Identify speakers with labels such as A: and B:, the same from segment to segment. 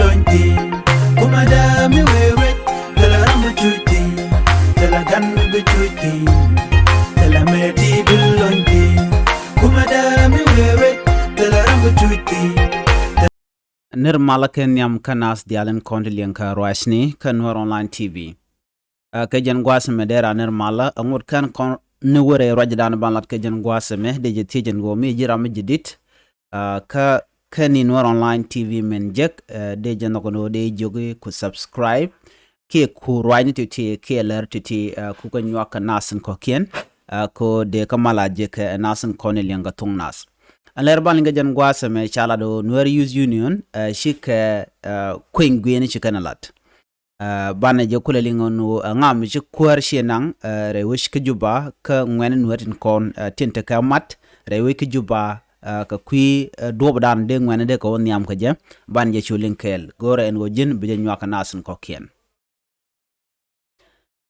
A: bilonti kuma da mi wewe tala ramu chuti tala gan bichuti tala meti bilonti kuma da mi wewe tala ramu chuti
B: nirmala kenyam kanas dialen kondilian ka roisni ka nuer online tv ka jen gwasme dera nirmala angut kan kon nuwere rajdan banlat ka jen gwasme de je tijen go mi jira mi jidit ka kani nuer online tv men jek de jen no de jogi ku subscribe ke ku roini ti ke ler ti ku ka nywa ka nasen ko kien ko de kamala jek nasen konilian ga tungnas aler balinga jan gwasme chala do nuer use union shik queen gwene chikanalat bana je kulelingo no ngam ci kuäär shenang re wish ke Juba ka ngwen nuetin kon tinte ka mat re wi ke Juba ka kwi do badan de ngwen de ko nyam ka je ban je chulinkel gore en go jin bi nywa ka nasen ko kien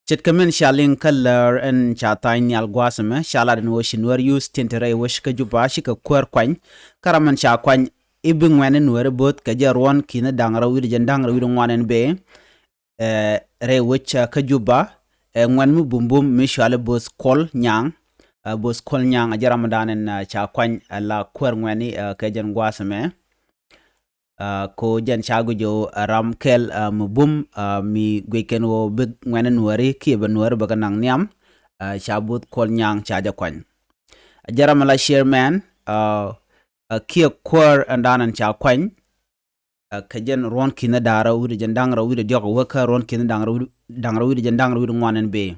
B: chet kamen shaling kalar en chatain nyal gwasme shala den wo shinwer use tinte re wish ke Juba shi ka kuäär kwany karaman cha kwany ibi ngwen nuer bot ka je ron kina dangra wi de dangra wi ngwanen be re wicha ka Juba ngwan mu bumbum mi shale bos kol nyang ajara madanen cha kwany la kuäär ngwani ka jen gwasme ko jen chagu jo ram kel mu bum mi gweken wo big ngwan nuari ki be nuar baga nang nyam chabut kol nyang chaja kwany ajara mala chairman ki kuäär andanan cha kwany kajen ron kina dara wuri jandang ra wuri diok waka ron kina dang ra wuri jandang ra wuri ngwanen be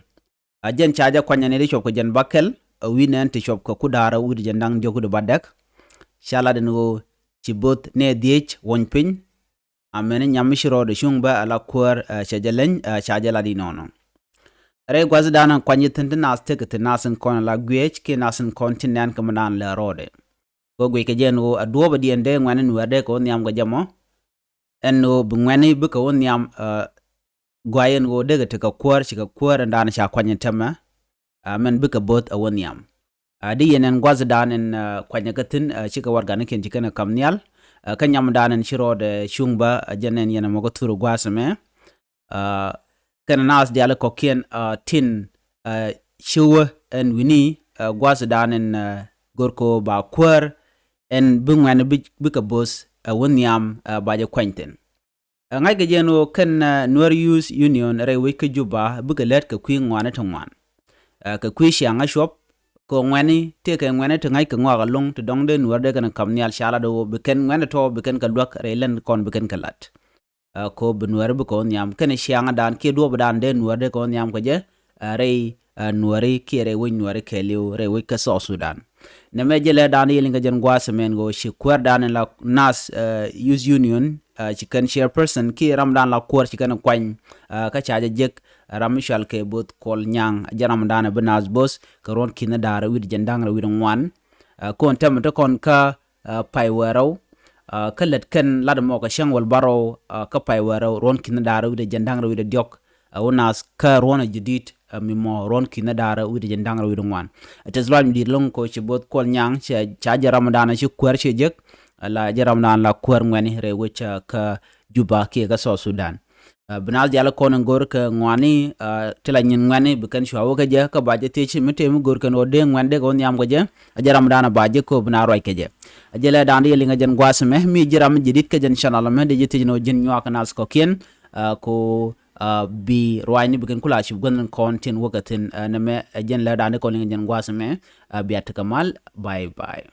B: ajen chaja kwanya ne shop ko jen bakel winen ti shop ko kudara wuri jandang diok du badak shala den go cibot ne diech wonpin amene nyamishiro de shungba ala kuäär chajalen chajala di nono re gwaz dana kwanya tente naste ke nasen kon la gwech ke nasen kontinent kamanan la rode go gwe ke jen go adoba di ende ngwanen werde ko nyam go jamo enno bungwani buka wonyam gwayen go daga taka kuäär chika kuäär ndana cha kwanya tema men buka bot awonyam di yenen gwaza danen kwanya katin chika wargana ken chika na kamnial kanyam danen shiro de shungba jenen yena mogo turu gwasme kana nas diala kokien tin shuwa en wini gwaza danen gorko ba kuäär en bungwani buka bos wonyam baje kwenten ngay ke jeno kan nuer use union re we ke Juba buga let ka kwi ngwana tongwan ka kwi shanga shop ko ngwani te ka ngwana to ngay ka ngwa long to dong de nuer de kan kamnial shala do beken ngwana to beken ka lwak re len kon beken ka lat ko bu nuer bu ko nyam kan shanga dan ke do badan de nuer de ko nyam ko je re nueri ki re we nuer ke liu re we ka so Sudan ne me jele dan yelinga jen gwasmen go shi kuäär dan la nas use union chicken chairperson ki ramdan la kuäär chicken kwany ka chaja jek ramishal ke bot kol nyang jaram dan benas bos karon kina dara wid jendang wid ngwan kon tem to kon ka pai wero ka let ken lad mo ka shang wal baro ka pai wero ron kina dara wid jendang wid diok wonas ka ron jidit mi mo ron kina dara wid jendang wid ngwan atazlan di long ko chi bot kol nyang cha jaram dan chi kuäär chi jek la jaram dan la kuäär ngwani re wicha ka Juba ki ga so Sudan binal diala kono gor ka ngwani tela nyin ngwani bukan shwa ka je ka baje te chi mete mu gor kan ode ngwande go nyam go je jaram dan baje ko bina roy ke je ajela dan yeli nga jen gwasme mi jaram jidit ka jen channel me de jiti no jen nywa kanas ko kien ko bi royni bukan kula shi gon content wakatin na me jen la dan ko jen gwasme bi atakamal bye bye